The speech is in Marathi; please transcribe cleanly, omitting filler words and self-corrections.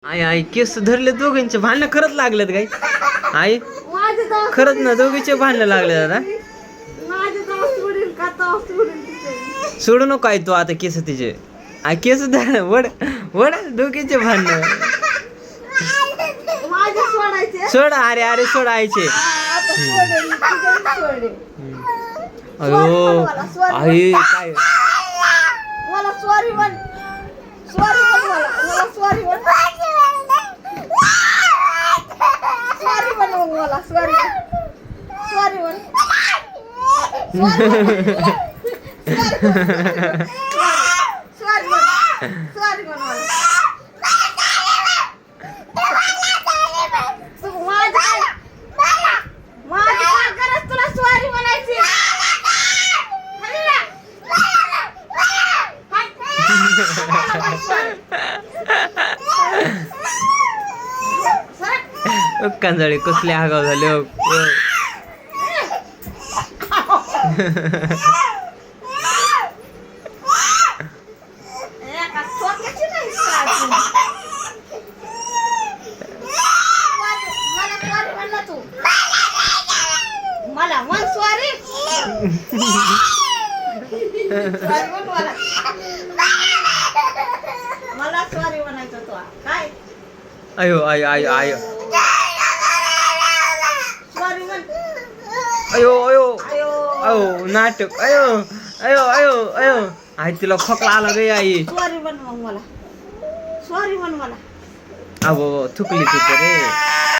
आई आई केस धरले दोघींचे भांडणं खरंच लागलेत काय आई माझे जाऊ खरंच ना दोघीचे भांडणं लागले दादा माझे जाऊ सोडील का तो सोडील तिथे सोडू नको आई तू आता केस तिचे आई केस धर वड वड दोघींचे भांडणं माझे सोडायचे सोड अरे अरे सोड आईचे आता सोडेल तुझे सोडेल अयो आई काय मला सॉरी म्हण मला सॉरी म्हण सॉरी म्हण मला सॉरी म्हण सॉरी म्हण माझी काय गरज तुला सॉरी म्हणायची कांजळे कसले आगाव झाले हो. मला मन सॉरी मला सॉरी म्हणायचं तो काय अयो आय आय आय सॉरी म्हण अयो अयो अयो अयो नाटक अयो अयो अयो अयो आई तिला खोकला आला गे आई सॉरी म्हण मग मला सॉरी म्हण मला अबो थुकली तिथे रे